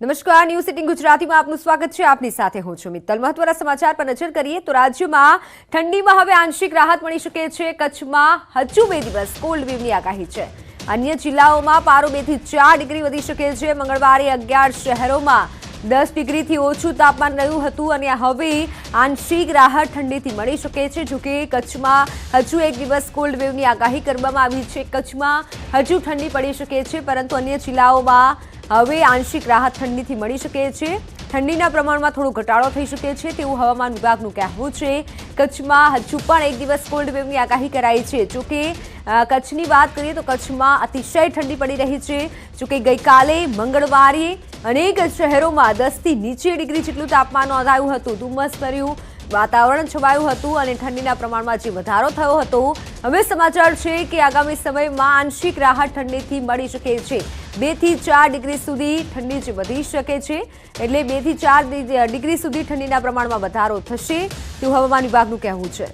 નમસ્કાર, ન્યૂઝ 18 ગુજરાતીમાં આપનું સ્વાગત છે। આપની સાથે હું છું મિત્તલ। મહત્વના સમાચાર પર નજર કરીએ તો રાજ્યમાં ઠંડીમાં હવે આંશિક રાહત મળી શકે છે। કચ્છમાં હજુ 2 દિવસ કોલ્ડ વેવની આગાહી છે। અન્ય જિલ્લાઓમાં પારો 2 થી 4 ડિગ્રી વધી શકે છે। મંગળવારે 11 શહેરોમાં 10 ડિગ્રીથી ઓછું તાપમાન રહ્યું હતું અને હવે આંશિક રાહત ઠંડીથી મળી શકે છે। જોકે કચ્છમાં હજુ 1 દિવસ કોલ્ડ વેવની આગાહી કરવામાં આવી છે। કચ્છમાં હજુ ઠંડી પડી શકે છે, પરંતુ અન્ય જિલ્લાઓમાં હવે આંશિક રાહત ઠંડીથી મળી શકે છે। ઠંડીના પ્રમાણમાં થોડો ઘટાડો થઈ શકે છે તેવું હવામાન વિભાગનું કહેવું છે। કચ્છમાં હજુ પણ 1 દિવસ કોલ્ડ વેવની આગાહી કરાઈ છે। જોકે કચ્છની વાત કરીએ તો કચ્છમાં અતિશય ઠંડી પડી રહી છે। જોકે ગઈકાલે મંગળવારે અનેક શહેરોમાં 10 થી નીચે ડિગ્રી જેટલું તાપમાન નોંધાયું હતું। ધુમ્મસભર્યું વાતાવરણ છવાયું હતું અને ઠંડીના પ્રમાણમાં જે વધારો થયો હતો। હવે સમાચાર છે કે આગામી સમયમાં આંશિક રાહત ઠંડીથી મળી શકે છે। 2 થી 4 ડિગ્રી સુધી ઠંડી જે વધી શકે છે, એટલે 2 થી 4 ડિગ્રી સુધી ઠંડીના પ્રમાણમાં વધારો થશે તેવું હવામાન વિભાગનું કહેવું છે।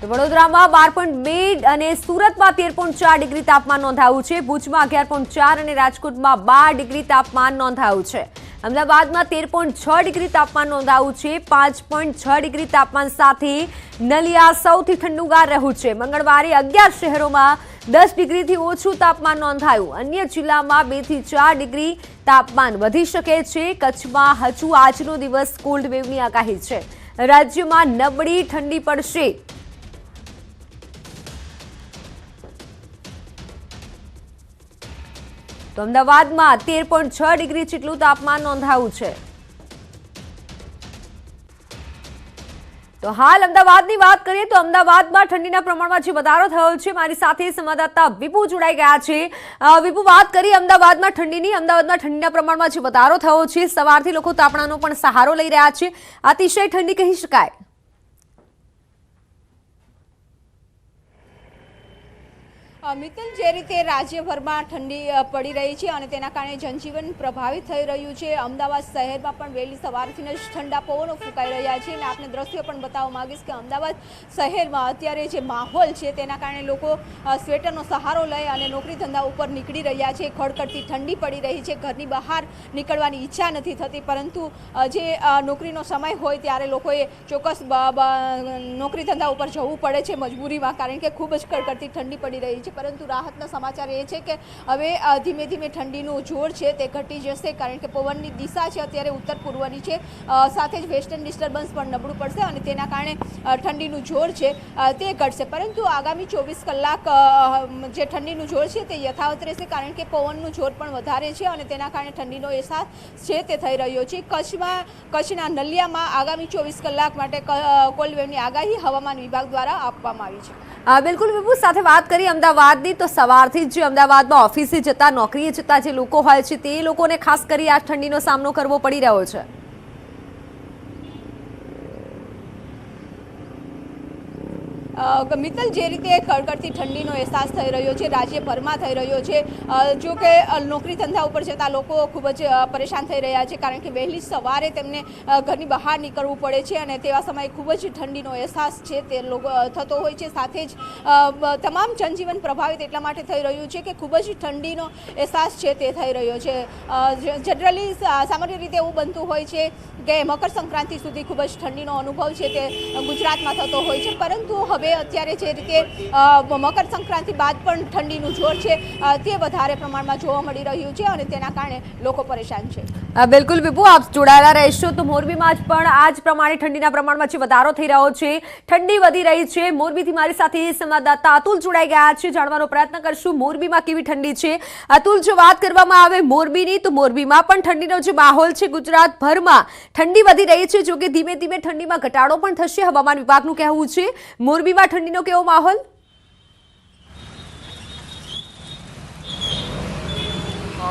તો વડોદરામાં 12.2 અને સુરતમાં 13.4 ડિગ્રી તાપમાન નોંધાયું છે। ભુજમાં 11.4 અને રાજકોટમાં 12 ડિગ્રી તાપમાન નોંધાયું છે। અમદાવાદમાં 13.6 ડિગ્રી તાપમાન નોંધાયું છે। 5.6 ડિગ્રી તાપમાન સાથે નલિયા સૌથી ઠંડુગાર રહ્યું છે। મંગળવારે 11 શહેરોમાં 10 ડિગ્રીથી ઓછું તાપમાન નોંધાયું। અન્ય જિલ્લામાં 2 થી 4 ડિગ્રી તાપમાન વધી શકે છે। કચ્છમાં હજુ આજનો દિવસ કોલ્ડ વેવની આગાહી છે। રાજ્યમાં નબળી ઠંડી પડશે। તો અમદાવાદમાં 13.6 ડિગ્રી જેટલું તાપમાન નોંધાયું છે। તો હાલ અમદાવાદની વાત કરીએ તો અમદાવાદમાં ઠંડીના પ્રમાણમાં જે વધારો થયો છે, મારી સાથે સંવાદદાતા વિપુ જોડાઈ ગયા છે। વિપુ, વાત કરી અમદાવાદમાં ઠંડીની। અમદાવાદમાં ઠંડીના પ્રમાણમાં જે વધારો થયો છે, સવારથી લોકો તાપણાનો પણ સહારો લઈ રહ્યા છે। અતિશય ઠંડી કહી શકાય। મિત્તલ, જે રીતે રાજ્યભરમાં ઠંડી પડી રહી છે અને તેના કારણે જનજીવન પ્રભાવિત થઈ રહ્યું છે। અમદાવાદ શહેરમાં પણ વહેલી સવારથી જ ઠંડા પવનો ફૂંકાઈ રહ્યા છે અને આપણે દ્રશ્યો પણ બતાવવા માંગીશ કે અમદાવાદ શહેરમાં અત્યારે જે માહોલ છે તેના કારણે લોકો સ્વેટરનો સહારો લઈ અને નોકરી ધંધા ઉપર નીકળી રહ્યા છે। ખડખડતી ઠંડી પડી રહી છે, ઘરની બહાર નીકળવાની ઈચ્છા નથી થતી, પરંતુ જે નોકરીનો સમય હોય ત્યારે લોકોએ ચોક્કસ નોકરી ધંધા ઉપર જવું પડે છે મજબૂરીમાં, કારણ કે ખૂબ જ કડકડતી ઠંડી પડી રહી છે। પરંતુ રાહતના સમાચાર એ છે કે હવે ધીમે ધીમે ઠંડીનું જોર છે તે ઘટી જશે, કારણ કે પવનની દિશા છે અત્યારે ઉત્તર પૂર્વની છે, સાથે જ વેસ્ટર્ન ડિસ્ટર્બન્સ પણ નબળું પડશે અને તેના કારણે ઠંડીનું જોર છે તે ઘટશે। પરંતુ આગામી 24 કલાક જે ઠંડીનું જોર છે તે યથાવત રહેશે, કારણ કે પવનનું જોર પણ વધારે છે અને તેના કારણે ઠંડીનો અહેસાસ છે તે થઈ રહ્યો છે। કચ્છના નલિયામાં આગામી 24 કલાક માટે કોલ્ડ વેવની આગાહી હવામાન વિભાગ દ્વારા આપવામાં આવી છે। બિલકુલ વિપુ, સાથે વાત કરી અમદાવાદની તો સવારથી જ અમદાવાદમાં ઓફિસે જતા, નોકરીએ જતા જે લોકો હોય છે તે લોકોને ખાસ કરી આ ઠંડીનો સામનો કરવો પડી રહ્યો છે। મિત્તલ, જે રીતે કડકડતી ઠંડીનો અહેસાસ થઈ રહ્યો છે રાજ્યભરમાં થઈ રહ્યો છે, જો કે નોકરી ધંધા ઉપર જતા લોકો ખૂબ જ પરેશાન થઈ રહ્યા છે, કારણ કે વહેલી સવારે તેમને ઘરની બહાર નીકળવું પડે છે અને તેવા સમયે ખૂબ જ ઠંડીનો અહેસાસ છે તે લોકો થતો હોય છે। સાથે જ તમામ જનજીવન પ્રભાવિત એટલા માટે થઈ રહ્યું છે કે ખૂબ જ ઠંડીનો અહેસાસ છે તે થઈ રહ્યો છે। જનરલી સામાન્ય રીતે એવું બનતું હોય છે કે મકર સંક્રાંતિ સુધી ખૂબ જ ઠંડીનો અનુભવ છે તે ગુજરાતમાં થતો હોય છે, પરંતુ હવે અત્યારે જે રીતે મકર સંક્રાંતિ બાદ પણ ઠંડીનું જોર છે તે વધારે પ્રમાણમાં જોવા મળી રહ્યું છે અને તેના કારણે લોકો પરેશાન છે। બિલકુલ વિપુ, આપ જોડાયેલા રહેશો તો મોરબીમાં જ પણ આ જ પ્રમાણે ઠંડીના પ્રમાણમાં જે વધારો થઈ રહ્યો છે, ઠંડી વધી રહી છે। મોરબીથી મારી સાથે સંવાદદાતા અતુલ જોડાઈ ગયા છે, જાણવાનો પ્રયત્ન કરશું મોરબીમાં કેવી ઠંડી છે। અતુલ, જો વાત કરવામાં આવે મોરબીની તો મોરબીમાં પણ ઠંડીનો જે માહોલ છે ગુજરાતભરમાં ઠંડી વધી રહી છે, જો કે ધીમે ધીમે ઠંડીમાં ઘટાડો પણ થશે હવામાન વિભાગનું કહેવું છે। મોરબીમાં ઠંડીનો કેવો માહોલ?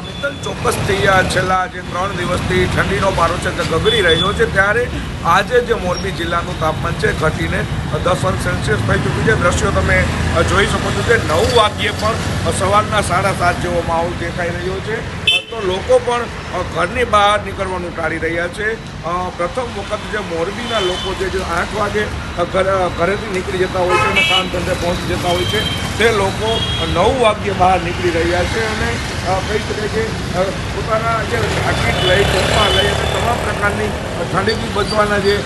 મિત્તલ, ચોક્કસ છેલ્લા જે 3 દિવસથી ઠંડીનો પારો છે તે ગગડી રહ્યો છે, ત્યારે આજે જે મોરબી જિલ્લાનું તાપમાન છે ઘટીને 10 અંશ સેલ્સિયસ થઈ ચૂક્યું છે। દ્રશ્યો તમે જોઈ શકો છો કે 9 વાગ્યે પણ સવારના 7:30 જેવો માહોલ દેખાઈ રહ્યો છે। તો લોકો પણ ઘરની બહાર નીકળવાનું ટાળી રહ્યા છે. પ્રથમ વખત જે મોરબીના લોકો જે 8 વાગે ઘરેથી નીકળી જતા હોય છે અને કામ ધંધે પહોંચી જતા હોય છે તે લોકો 9 વાગ્યે બહાર નીકળી રહ્યા છે અને કહી શકાય કે પોતાના જે જાકેટ લઈ ચશ્મા લઈ અને તમામ પ્રકારની ઠંડીથી બચવાના જે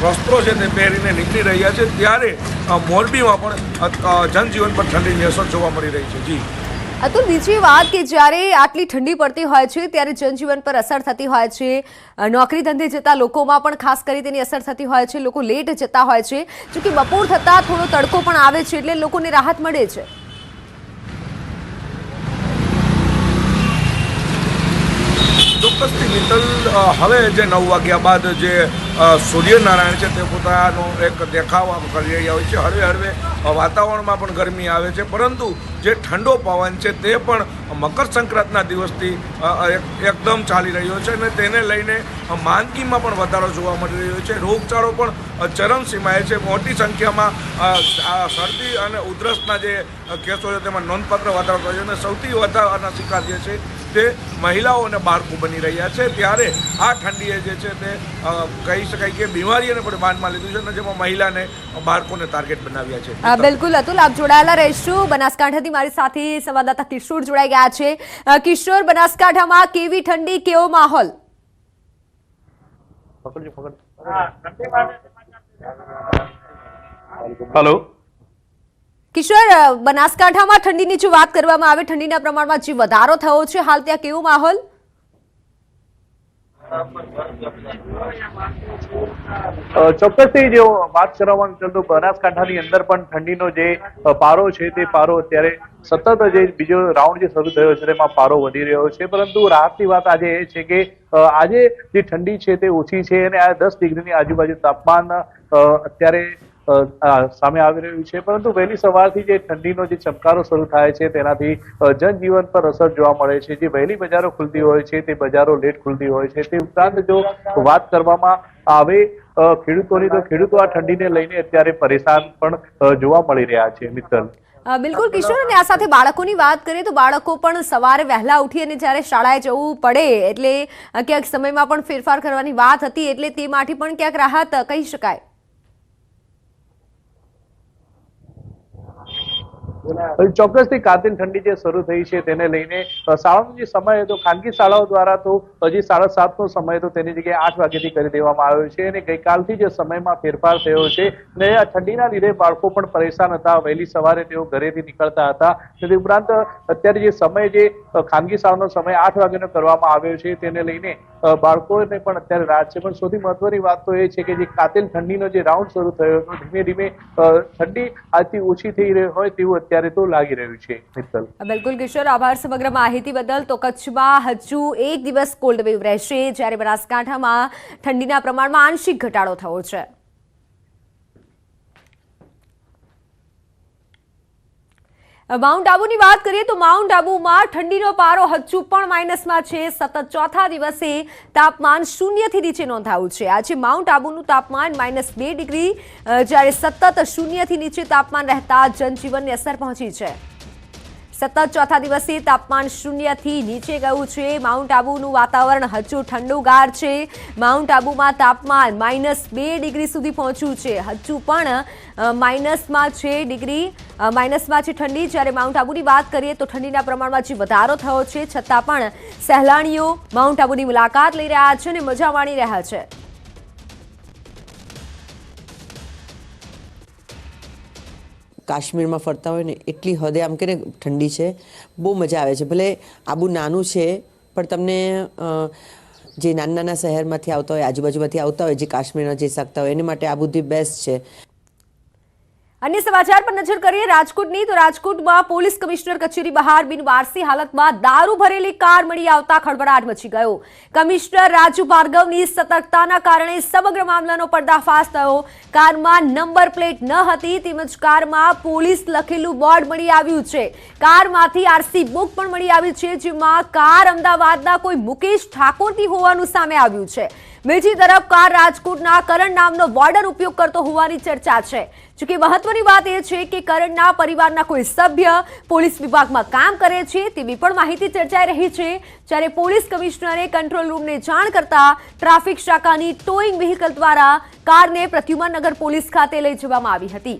વસ્ત્રો છે તે પહેરીને નીકળી રહ્યા છે. ત્યારે મોરબીમાં પણ જનજીવન પર ઠંડીની અસર જોવા મળી રહી છે. જી અતુલ, બીજી વાત કે જ્યારે આટલી ઠંડી પડતી હોય છે ત્યારે જનજીવન પર અસર થતી હોય છે. નોકરી ધંધે જતા લોકોમાં પણ ખાસ કરી તેની અસર થતી હોય છે. લોકો લેટ જતા હોય છે. જો કે બપોર થતાં થોડો તડકો પણ આવે છે એટલે લોકોને રાહત મળે છે. ચોક્કસથી મિત્તલ, હવે જે 9 વાગ્યા બાદ જે સૂર્યનારાયણ છે તે પોતાનો એક દેખાવ કરી રહ્યા હોય છે. હળવે હળવે વાતાવરણમાં પણ ગરમી આવે છે, પરંતુ જે ઠંડો પવન છે તે પણ મકર સંક્રાંતના દિવસથી એકદમ ચાલી રહ્યો છે અને તેને લઈને માંદગીમાં પણ વધારો જોવા મળી રહ્યો છે. રોગચાળો પણ ચરમસીમાએ છે. મોટી સંખ્યામાં શરદી અને ઉધરસના જે કેસો છે તેમાં નોંધપાત્ર વધારો થયો છે અને સૌથી વધારાના શિકાર જે છે તે મહિલાઓ અને બાળકો બની રહ્યા છે. ત્યારે આ ઠંડીએ જે છે તે કહી શકાય કે બીમારીઓને પણ બાનમાં લીધું છે અને જેમાં મહિલાને બાળકોને ટાર્ગેટ બનાવ્યા છે. બિલકુલ અતુલ, આપ જોડાયેલા રહેશો. બનાસકાંઠાથી મારી સાથે સંવાદદાતા કિશોર જોડાઈ ગયા છે. કિશોર, બનાસકાંઠામાં કેવી ઠંડી, કેવો માહોલ? હેલો કિશોર, બનાસકાંઠામાં ઠંડીની જો વાત કરવામાં આવે, ઠંડીના પ્રમાણમાં જે વધારો થયો છે, હાલ ત્યાં કેવો માહોલ? ચોક્કસથી જો વાત કરવામાં ચાલતું બનાસકાંઠાની અંદર પણ ઠંડીનો જે પારો છે તે પારો અત્યારે સતત જે બીજો રાઉન્ડ જે શરૂ થયો છે તેમાં પારો વધી રહ્યો છે. પરંતુ રાહતની વાત આજે એ છે કે આજે જે ઠંડી છે તે ઓછી છે અને આ 10 ડિગ્રીની આજુબાજુ તાપમાન અત્યારે સામે આવી રહ્યું છે. પરંતુ વહેલી સવારથી જે ઠંડીનો જે ચમકારો શરૂ થાય છે તેનાથી જનજીવન પર અસર જોવા મળે છે. જે વહેલી બજારો ખુલતી હોય છે તે બજારો લેટ ખુલતી હોય છે. તે ઉપરાંત જો વાત કરવામાં આવે ખેડૂતોની, તો ખેડૂતો આ ઠંડીને લઈને અત્યારે પરેશાન પણ જોવા મળી રહ્યા છે. મિત્તલ, બિલકુલ કિશોર, અને આ સાથે બાળકોની વાત કરીએ તો બાળકો પણ સવારે વહેલા ઉઠી અને જ્યારે શાળાએ જવું પડે એટલે ક્યાંક સમયમાં પણ ફેરફાર કરવાની વાત હતી, એટલે તે માટે પણ ક્યાંક રાહત કહી શકાય. ચોક્કસથી કાતિલ ઠંડી જે શરૂ થઈ છે તેને લઈને શાળાનો જે સમય હતો, ખાનગી શાળાઓ દ્વારા તો હજી 7:30નો સમય તો તેની જગ્યાએ 8 વાગ્યાથી કરી દેવામાં આવ્યો છે અને ગઈકાલથી જે સમયમાં ફેરફાર થયો છે અને આ ઠંડીના લીધે બાળકો પણ પરેશાન હતા. વહેલી સવારે તેઓ ઘરેથી નીકળતા હતા. તે ઉપરાંત અત્યારે જે સમય જે ખાનગી શાળાનો સમય 8 વાગ્યાનો કરવામાં આવ્યો છે તેને લઈને બાળકોને પણ અત્યારે રાહત છે. પણ સૌથી મહત્વની વાત તો એ છે કે જે કાતિલ ઠંડીનો જે રાઉન્ડ શરૂ થયો હતો, ધીમે ધીમે ઠંડી આજથી ઓછી થઈ રહી હોય તેવું અત્યારે તો લાગી રહ્યું છે. મિત્તલ, બિલકુલ કિશોર, આભાર સમગ્ર માહિતી બદલ. તો કચ્છમાં હજુ એક દિવસ કોલ્ડ વેવ રહેશે, જ્યારે બનાસકાંઠામાં ઠંડીના પ્રમાણમાં આંશિક ઘટાડો થયો છે. માઉન્ટ આબુની વાત કરીએ તો માઉન્ટ આબુમાં ઠંડીનો પારો હજુ પણ માઇનસમાં છે. સતત ચોથા દિવસે તાપમાન 0થી નીચે નોંધાયું છે. આજે માઉન્ટ આબુનું તાપમાન -2 ડિગ્રી, જ્યારે સતત 0થી નીચે તાપમાન રહેતા જનજીવનને અસર પહોંચી છે. સતત ચોથા દિવસે તાપમાન 0થી નીચે ગયું છે. માઉન્ટ આબુનું વાતાવરણ હજુ ઠંડુગાર છે. માઉન્ટ આબુમાં તાપમાન -2 ડિગ્રી સુધી પહોંચ્યું છે. હજુ પણ માઇનસમાં છે ઠંડી. જ્યારે માઉન્ટ આબુની વાત કરીએ તો ઠંડીના પ્રમાણમાં જે વધારો થયો છે છતાં પણ સહેલાણીઓ માઉન્ટ આબુની મુલાકાત લઈ રહ્યા છે અને મજા માણી રહ્યા છે. કાશ્મીરમાં ફરતા હોય ને એટલી હદે આમ કે ને ઠંડી છે, બહુ મજા આવે છે. ભલે આબુ નાનું છે પણ તમને જે નાના શહેરમાંથી આવતા હોય, આજુબાજુમાંથી આવતા હોય, જે કાશ્મીર ન જઈ શકતા હોય એને માટે આબુ ધી બેસ્ટ છે. અન્ય સમાચાર પર નજર કરીએ રાજકોટની. તો રાજકોટમાં પોલીસ કમિશનર કચેરી બહાર બિનવારસી હાલતમાં દારૂ ભરેલી કાર મળી આવતા ખળભળાટ મચી ગયો. કમિશનર રાજુ ભાર્ગવની સતર્કતાના કારણે સમગ્ર મામલાનો પર્દાફાશ થયો. કારમાં નંબર પ્લેટ ન હતી, તેમજ કારમાં પોલીસ લખેલું બોર્ડ મળી આવ્યું છે. કારમાંથી આરસી બુક પણ મળી આવી છે, જેમાં કાર અમદાવાદના કોઈ મુકેશ ઠાકોરની હોવાનું સામે આવ્યું છે. બીજી તરફ કાર રાજકોટના કરણ નામનો બોર્ડર ઉપયોગ કરતો હોવાની ચર્ચા છે. જોકે મહત્વની વાત એ છે કે કરણના પરિવારના કોઈ સભ્ય પોલીસ વિભાગમાં કામ કરે છે તેવી પણ માહિતી ચર્ચાઈ રહી છે. જ્યારે પોલીસ કમિશનરે કંટ્રોલ રૂમને જાણ કરતા ટ્રાફિક શાખાની ટોઈંગ વ્હીકલ દ્વારા કારને પ્રદ્યુમનનગર પોલીસ ખાતે લઈ જવામાં આવી હતી.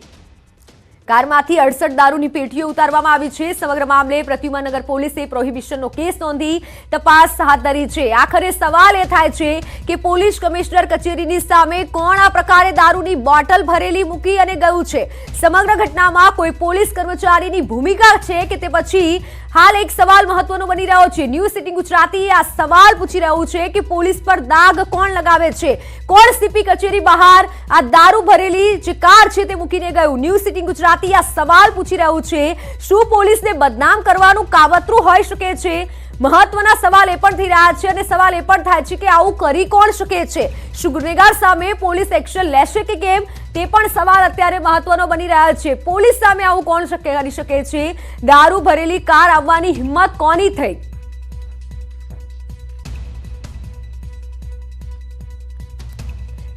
કારમાંથી 68 દારૂની પેટીઓ ઉતારવામાં આવી છે. સમગ્ર મામલે પ્રદ્યુમનનગર પોલીસે પ્રોહિબિશનનો કેસ નોંધી તપાસ હાથ ધરી છે. આખરે સવાલ એ થાય છે કે પોલીસ કમિશનર કચેરીની સામે કોણ આ પ્રકારે દારૂની બોટલ ભરેલી મૂકી અને ગયું છે? સમગ્ર ઘટનામાં કોઈ પોલીસ કર્મચારીની ભૂમિકા છે કે તે પછી હાલ એક સવાલ મહત્વનો બની રહ્યો છે. ન્યૂઝ સિટી ગુજરાતી આ સવાલ પૂછી રહ્યું છે કે પોલીસ પર દાગ કોણ લગાવે છે? કોણ સીપી કચેરી બહાર આ દારૂ ભરેલી જે કાર છે તે મૂકીને ગયું? ન્યૂઝ સિટી ગુજરાતી આ સવાલ પૂછી રહ્યું છે. શું પોલીસને બદનામ કરવાનું કાવતરું હોઈ શકે છે? મહત્વના સવાલ એ પણ થઈ રહ્યા છે અને સવાલ એ પણ થાય છે કે આવું કરી કોણ શકે છે? શું ગુનેગાર સામે પોલીસ એક્શન લેશે કે કેમ? તે પણ સવાલ અત્યારે મહત્વનો બની રહ્યા છે. પોલીસ સામે આવું કોણ કરી શકે છે? દારૂ ભરેલી કાર આવવાની હિંમત કોની થઈ?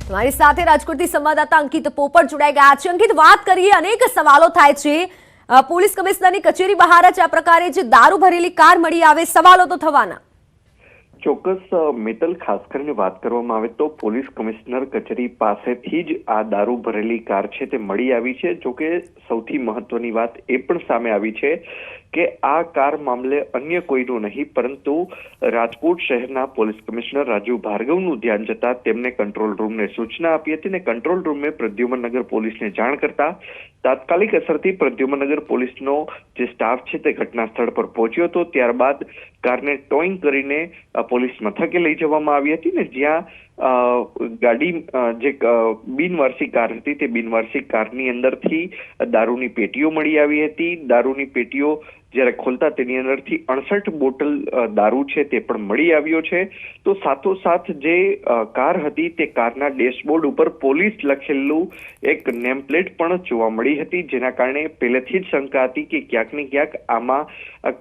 તમારી સાથે રાજકોટથી સંવાદદાતા અંકિત પોપટ જોડાઈ ગયા છે. અંકિત, વાત કરીએ, અનેક સવાલો થાય છે. પોલીસ કમિશનરની કચેરી બહાર જ આ પ્રકારે જે દારૂ ભરેલી કાર મળી આવે, સવાલો તો થવાના. ચોક્કસ મિત્તલ, ખાસ કરીને વાત કરવામાં આવે તો પોલીસ કમિશનર કચેરી પાસેથી જ આ દારૂ ભરેલી કાર છે તે મળી આવી છે. જોકે સૌથી મહત્વની વાત એ પણ સામે આવી છે કે આ કાર મામલે અન્ય કોઈનું નહીં પરંતુ રાજકોટ શહેરના પોલીસ કમિશનર રાજીવ ભાર્ગવનું ધ્યાન જતા તેમને કંટ્રોલ રૂમને સૂચના આપી હતી અને કંટ્રોલ રૂમે પ્રદ્યુમનનગર પોલીસને જાણ કરતા તાત્કાલિક અસરથી પ્રદ્યુમનનગર પોલીસનો જે સ્ટાફ છે તે ઘટના સ્થળ પર પહોંચ્યો હતો. ત્યારબાદ કારને ટોઈંગ કરીને પોલીસ મથકે લઈ જવામાં આવી હતી ને જ્યાં ગાડી જે બિનવારસી કાર હતી તે બિનવારસી કારની અંદરથી દારૂની પેટીઓ મળી આવી હતી. દારૂની પેટીઓ જ્યારે ખોલતા તેની અંદરથી 68 બોટલ દારૂ છે તે પણ મળી આવ્યો છે. તો સાથોસાથ જે કાર હતી તે કારના ડેશબોર્ડ ઉપર પોલીસ લખેલું એક નેમ પ્લેટ પણ જોવા મળી હતી, જેના કારણે પહેલેથી જ શંકા હતી કે ક્યાંક ને ક્યાંક આમાં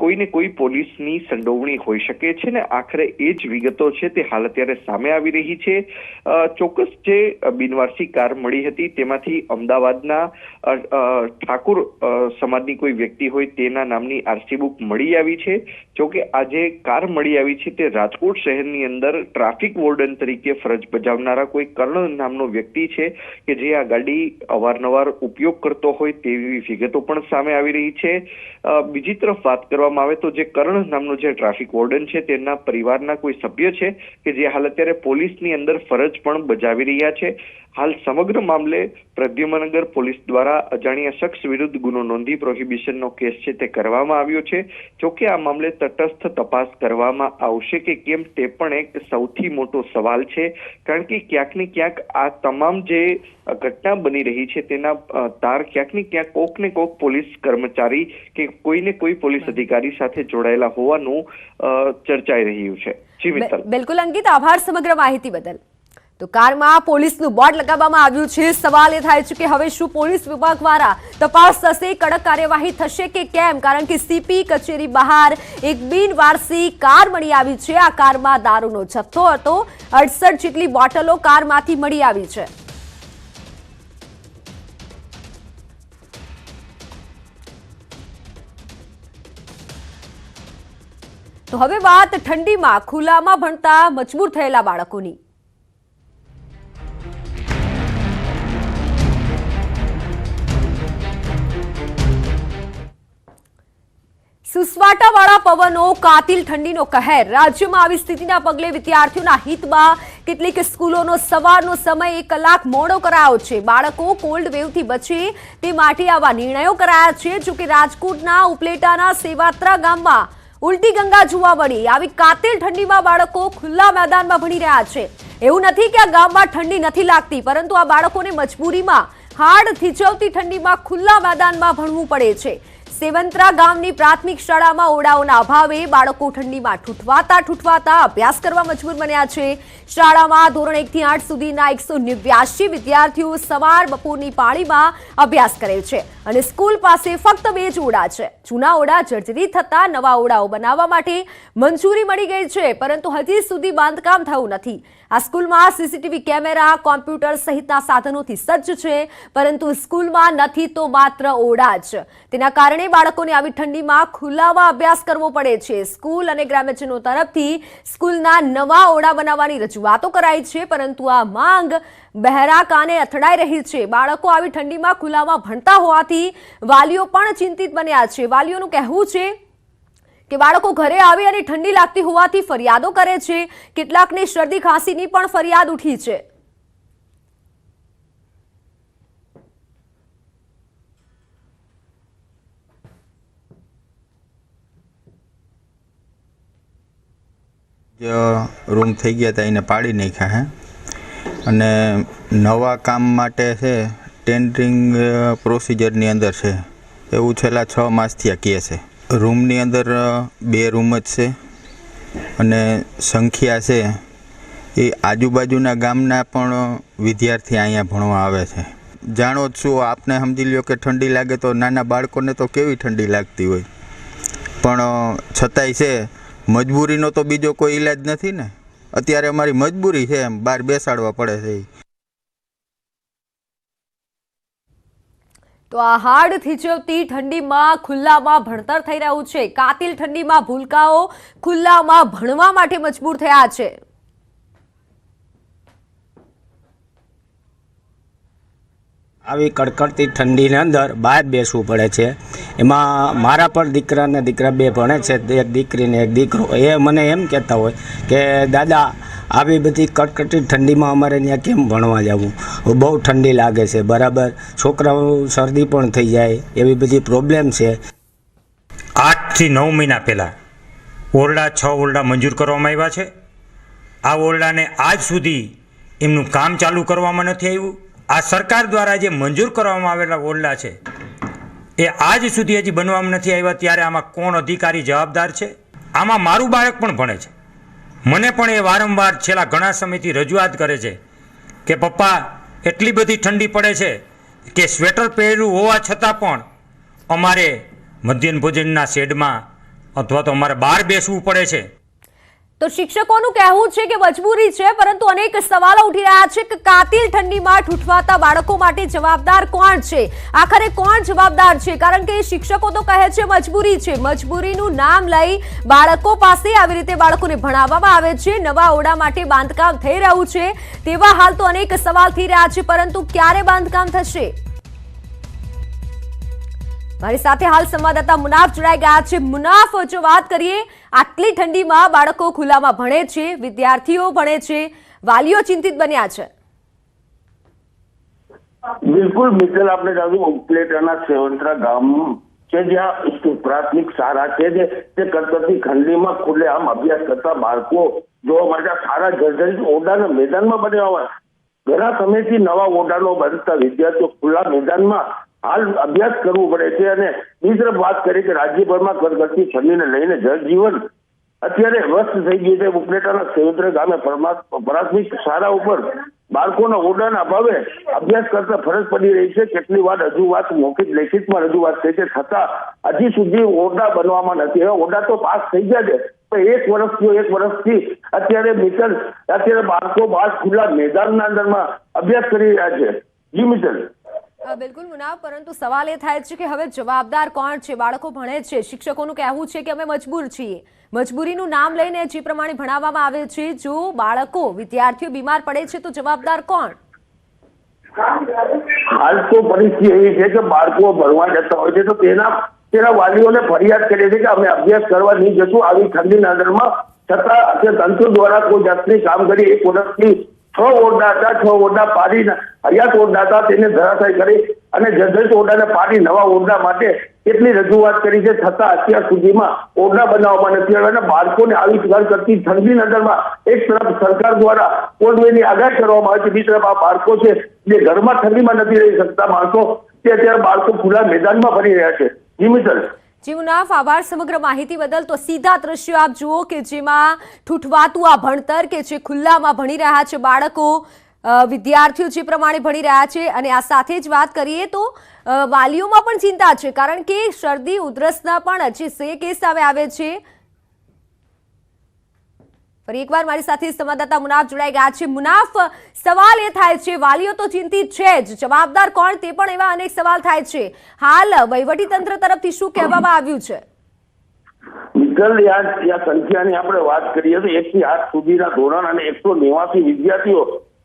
કોઈને કોઈ પોલીસની સંડોવણી હોઈ શકે છે ને આખરે એ જ વિગતો છે તે હાલ અત્યારે સામે આવી રહી છે. ચોક્કસ જે બિનવારસી કાર મળી હતી તેમાંથી અમદાવાદના ઠાકુર સમાજની કોઈ વ્યક્તિ હોય તેના નામની આરસી બુક મળી આવી છે. જોકે આજે કાર મળી આવી છે તે રાજકોટ શહેરની અંદર ટ્રાફિક વોર્ડન તરીકે ફરજ બજાવનારા કોઈ કર્ણ નામનો વ્યક્તિ છે કે જે આ ગાડી અવારનવાર ઉપયોગ કરતો હોય તેવી વિગતો પણ સામે આવી રહી છે. બીજી તરફ વાત કરવામાં આવે તો જે કર્ણ નામનો જે ટ્રાફિક વોર્ડન છે તેના પરિવારના કોઈ સભ્ય છે કે જે હાલ અત્યારે પોલીસની અંદર ફરજ પણ બજાવી રહ્યા છે. હાલ સમગ્ર મામલે પ્રદ્યુમનનગર પોલીસ દ્વારા અજાણ્યા શખ્સ વિરુદ્ધ ગુનો નોંધી પ્રોહિબિશનનો કેસ છે તે કરવામાં આવ્યો છે. જોકે આ મામલે તટસ્થ તપાસ કરવામાં આવશે કે કેમ તે પણ એક સૌથી મોટો સવાલ છે, કારણ કે ક્યાંક ને ક્યાંક આ તમામ જે ઘટના બની રહી છે તેના તાર ક્યાંક ને ક્યાંક કોક ને કોક પોલીસ કર્મચારી કે કોઈને કોઈ પોલીસ અધિકારી સાથે જોડાયેલા હોવાનું ચર્ચાઈ રહ્યું છે. જી મિત્તલ. બિલકુલ અંકિત, આભાર સમગ્ર માહિતી બદલ. તો કારમાં પોલીસનું બોર્ડ લગાવવામાં આવ્યું છે. સવાલ એ થાય છે કે હવે શું પોલીસ વિભાગ દ્વારા તપાસ થશે, કડક કાર્યવાહી થશે કે કેમ? કારણ કે સીપી કચેરી બહાર એક બિનવારસી કાર મળી આવી છે. આ કારમાં દારૂનો જથ્થો હતો. 68 જેટલી બોટલો કારમાંથી મળી આવી છે. તો હવે વાત ઠંડીમાં ખુલ્લામાં ભણતા મજબૂર થયેલા બાળકોની. સુસવાટાવાળા પવનો, કાતિલ ઠંડીનો કહેર. રાજ્યમાં આવી સ્થિતિના પગલે વિદ્યાર્થીઓના હિતમાં કેટલીક સ્કૂલોનો સવારનો સમય 1 કલાક મોડો કરાયો છે. બાળકો કોલ્ડ વેવથી બચે તે માટે આવા નિર્ણયો કરાયા છે. જોકે રાજકોટના ઉપલેટાના સેવાત્રા ગામમાં ઉલટી ગંગા જોવા મળી. આવી કાતિલ ઠંડીમાં બાળકો ખુલ્લા મેદાનમાં ભણી રહ્યા છે. એવું નથી કે આ ગામમાં ઠંડી નથી લાગતી, પરંતુ આ બાળકોને મજબૂરીમાં હાડ થીજવતી ઠંડીમાં ખુલ્લા મેદાનમાં ભણવું પડે છે. સેવંત્રા ગામની પ્રાથમિક શાળામાં ઓરડાઓના અભાવે બાળકો ઠંડીમાં ઠૂઠવાતા અભ્યાસ કરવા મજબૂર બન્યા છે. શાળામાં ધોરણ 1 થી 8 સુધીના 189 વિદ્યાર્થીઓ સવાર બપોરની પાળીમાં અભ્યાસ કરે છે અને સ્કૂલ પાસે ફક્ત 2 જ ઓરડા છે. જૂના ઓરડા જર્જરિત થતા નવા ઓરડાઓ બનાવવા માટે મંજૂરી મળી ગઈ છે, પરંતુ હજી સુધી બાંધકામ થયું નથી. આ સ્કૂલમાં સીસીટીવી કેમેરા, કોમ્પ્યુટર સહિતના સાધનોથી સજ્જ છે, પરંતુ સ્કૂલમાં નથી તો માત્ર ઓરડા જ. તેના કારણે બાળકોને આવી ઠંડીમાં ખુલ્લામાં અભ્યાસ કરવો પડે છે. સ્કૂલ અને ગ્રામ્યજનો તરફથી સ્કૂલના નવા ઓરડા બનાવવાની રજૂઆતો કરાઈ છે, પરંતુ આ માંગ બહેરા કાને અથડાઈ રહી છે. બાળકો આવી ઠંડીમાં ખુલ્લામાં ભણતા હોવાથી વાલીઓ પણ ચિંતિત બન્યા છે. વાલીઓનું કહેવું છે કે બાળકો ઘરે આવી અને ઠંડી લાગતી હોવાથી ફરિયાદો કરે છે. કેટલાકને શરદી ખાંસીની પણ ફરિયાદ ઉઠી છે. રૂમ થઈ ગયા હતા એને પાડી નાખ્યા હે, અને નવા કામ માટે છે ટેન્ડરિંગ પ્રોસિજરની અંદર છે એવું છેલ્લા 6 માસથી આ કહે છે. રૂમની અંદર 2 રૂમ જ છે અને સંખ્યા છે એ આજુબાજુના ગામના પણ વિદ્યાર્થી અહીંયા ભણવા આવે છે. જાણો જ શું, આપને સમજી લ્યો કે ઠંડી લાગે તો નાના બાળકોને તો કેવી ઠંડી લાગતી હોય, પણ છતાંય છે મજબૂરીનો તો બીજો કોઈ ઈલાજ નથી ને. અત્યારે અમારી મજબૂરી છે, એમ બહાર બેસાડવા પડે છે. તો આ હાડ થીજવતી ઠંડીમાં ખુલ્લામાં ભણતર થઈ રહ્યું છે. કાતિલ ઠંડીમાં ભૂલકાઓ ખુલ્લામાં ભણવા માટે મજબૂર થયા છે. આવી કડકડતી ઠંડીની અંદર બહાર બેસવું પડે છે. એમાં મારા પણ દીકરા 2 ભણે છે, એક દીકરી ને એક દીકરો. એ મને એમ કહેતા હોય કે દાદા આવી બધી કડકડતી ઠંડીમાં અમારે ત્યાં કેમ ભણવા જવું, બહુ ઠંડી લાગે છે. બરાબર, છોકરાઓ શરદી પણ થઈ જાય, એવી બધી પ્રોબ્લેમ છે. 8 થી 9 મહિના પહેલાં ઓરડા 6 ઓરડા મંજૂર કરવામાં આવ્યા છે. આ ઓરડાને આજ સુધી એમનું કામ ચાલુ કરવામાં નથી આવ્યું. આ સરકાર દ્વારા જે મંજૂર કરવામાં આવેલા ઓરડા છે એ આજ સુધી હજી બનવામાં નથી આવ્યા. ત્યારે આમાં કોણ અધિકારી જવાબદાર છે? આમાં મારું બાળક પણ ભણે છે. મને પણ એ વારંવાર છેલ્લા ઘણા સમયથી રજૂઆત કરે છે કે પપ્પા એટલી બધી ઠંડી પડે છે કે સ્વેટર પહેર્યું હોવા છતાં પણ અમારે મધ્યાહન ભોજનના શેડમાં અથવા તો અમારે બહાર બેસવું પડે છે. તો શિક્ષકોનું કહેવું છે કે મજબૂરી છે, પરંતુ અનેક સવાલો ઉઠી રહ્યા છે કે કાતિલ ઠંડીમાં ઠૂઠવાતા બાળકો માટે જવાબદાર કોણ છે? આખરે કોણ જવાબદાર છે? કારણ કે શિક્ષકો તો કહે છે મજબૂરી છે. મજબૂરીનું નામ લઈ બાળકો પાસે આવી રીતે બાળકોને ભણાવવામાં આવે છે. નવા ઓરડા માટે બાંધકામ થઈ રહ્યું છે. તેવા હાલ તો અનેક સવાલ થઈ રહ્યા છે, પરંતુ ક્યારે બાંધકામ થશે? મારી સાથે હાલ સંવાદદાતા મુનાફ જોડાઈ ગયા છે. મુનાફ, જો વાત કરીએ, આટલી ઠંડીમાં બાળકો ખુલ્લામાં ભણે છે, વિદ્યાર્થીઓ ભણે છે, વાલીઓ ચિંતિત બન્યા છે. બિલકુલ મિત્તલ, આપણે જાણ્યું ઉપલેટાના સેવંત્રા ગામ છે જ્યાં પ્રાથમિક શાળા છે જે કડકડતી ઠંડીમાં ખુલ્લેઆમ અભ્યાસ કરતા બાળકો જોવા માટે સારા જર્જરિત ઓરડાના મેદાનમાં બનાવવા ઘણા સમયથી નવા ઓરડાનો બનતા વિદ્યાર્થીઓ ખુલ્લા મેદાનમાં હાલ અભ્યાસ કરવું પડે છે. અને બીજી તરફ વાત કરીએ કે રાજ્યભરમાં કડકડતી ઠંડીને લઈને જનજીવન અત્યારે વ્યસ્ત થઈ ગયું છે. ઉપલેટાના સેવંત્રા ગામે પ્રાથમિક શાળા ઉપર બાળકોના ઓરડાના અભાવે અભ્યાસ કરતા ફરજ પડી રહી છે. કેટલી વાર રજૂઆત મૌખિક લેખિતમાં રજૂઆત થઈ છે, છતાં હજી સુધી ઓરડા બનવામાં નથી. હવે ઓરડા તો પાસ થઈ ગયા છે, પણ 1 વર્ષથી અત્યારે બાળકો બહાર ખુલ્લા મેદાનના અંદરમાં અભ્યાસ કરી રહ્યા છે. જી મિત્તલ. બિલકુલ મુનાફ, પરંતુ સવાલ એ થાય છે કે હવે જવાબદાર કોણ છે? બાળકો ભણે છે, શિક્ષકોનું કહેવું છે કે અમે મજબૂર છીએ. મજબૂરીનું નામ લઈને જે પ્રમાણે ભણાવવામાં આવે છે, જો બાળકો વિદ્યાર્થીઓ બીમાર પડે છે તો જવાબદાર કોણ? હાલ તો પરિસ્થિતિ એવી છે કે બાળકો ભણવા જતા હોય છે તો તેના વાલીઓને ફરિયાદ કરે છે કે અમે અભ્યાસ કરવા નહીં જશું આવી ઠંડીના અંદરમાં, છતાં અત્યારે તંત્ર દ્વારા કોઈ જાતની કામગીરી 1 વર્ષથી 6 ઓરડા હતા, 6 ઓરડા પાડી હયાત ઓરડા હતા તેને ધરાશાયી કરી અને જર્જરિત ઓરડાને પાડી નવા ઓરડા માટે કેટલી રજૂઆત કરી છે, છતાં અત્યાર સુધીમાં ઓરડા બનાવવામાં નથી આવ્યા. અને બાળકોને આવી કરતી ઠંડીની અંદરમાં એક તરફ સરકાર દ્વારા કોલ્ડવેની આગાહી કરવામાં આવે છે, બીજી તરફ આ બાળકો છે જે ઘરમાં ઠંડીમાં નથી રહી શકતા માણસો, તે અત્યારે બાળકો ખુલ્લા મેદાનમાં ભણી રહ્યા છે. જી મિત્ર. જી મુનાફ, આભાર સમગ્ર માહિતી બદલ. તો સીધા દ્રશ્યો આપ જુઓ કે જેમાં ઠૂઠવાતું આ ભણતર કે જે ખુલ્લામાં ભણી રહ્યા છે બાળકો, વિદ્યાર્થીઓ જે પ્રમાણે ભણી રહ્યા છે, અને આ સાથે જ વાત કરીએ તો વાલીઓમાં પણ ચિંતા છે, કારણ કે શરદી ઉધરસના પણ હજી 6 કેસ સામે આવે છે. ફરી એકવાર મારી સાથે સંવાદદાતા મુનાફ જોડાઈ ગયા છે. મુનાફ, સવાલ એ થાય છે, વાલીઓ તો ચિંતિત છે જ, જવાબદાર કોણ તે પણ એવા અનેક સવાલ થાય છે. હાલ વહીવટીતંત્ર તરફથી શું કહેવામાં આવ્યું છે? મિત્તલ, આ સંખ્યાની આપણે વાત કરીએ તો 1 થી 8 સુધીના ધોરણ અને 189 વિદ્યાર્થીઓ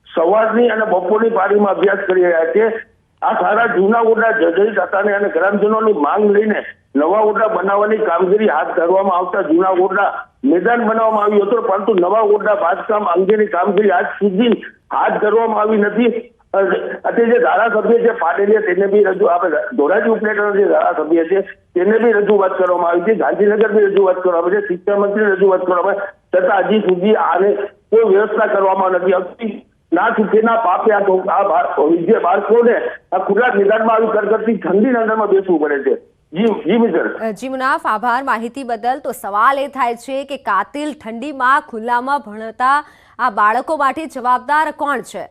સવારની અને બપોરની પાળીમાં અભ્યાસ કરી રહ્યા છે. આ સારા જૂના ઓરડા જર્જરિત હતા અને ગ્રામજનોની માંગ લઈને નવા ઓરડા બનાવવાની કામગીરી હાથ ધરવામાં આવતા જૂના ઓરડા મેદાન બનાવવામાં આવ્યું હતું, પરંતુ નવા ઓરડા બાંધકામ અંગેની કામગીરી આજ સુધી હાથ ધરવામાં આવી નથી. અત્યારે જે ધારાસભ્ય છે પાટેલિયા, તેને બી આપણે ધોરાજી ઉપલેટાના જે ધારાસભ્ય છે તેને બી રજૂઆત કરવામાં આવી છે, ગાંધીનગર બી રજૂઆત કરવામાં આવી છે, શિક્ષણ મંત્રી રજૂઆત કરવામાં આવી, છતાં હજી સુધી આને કોઈ વ્યવસ્થા કરવામાં નથી. ના છૂટેના પાપે આ બાળકોને આ ખુલ્લા મેદાનમાં આવી કડકડતી ઠંડીના અંદરમાં બેસવું પડે છે. જી મુનાફ, આભાર માહિતી બદલ. તો સવાલ એ થાય છે કે કાતિલ ઠંડીમાં ખુલ્લામાં ભણતા આ બાળકો માટે જવાબદાર કોણ છે?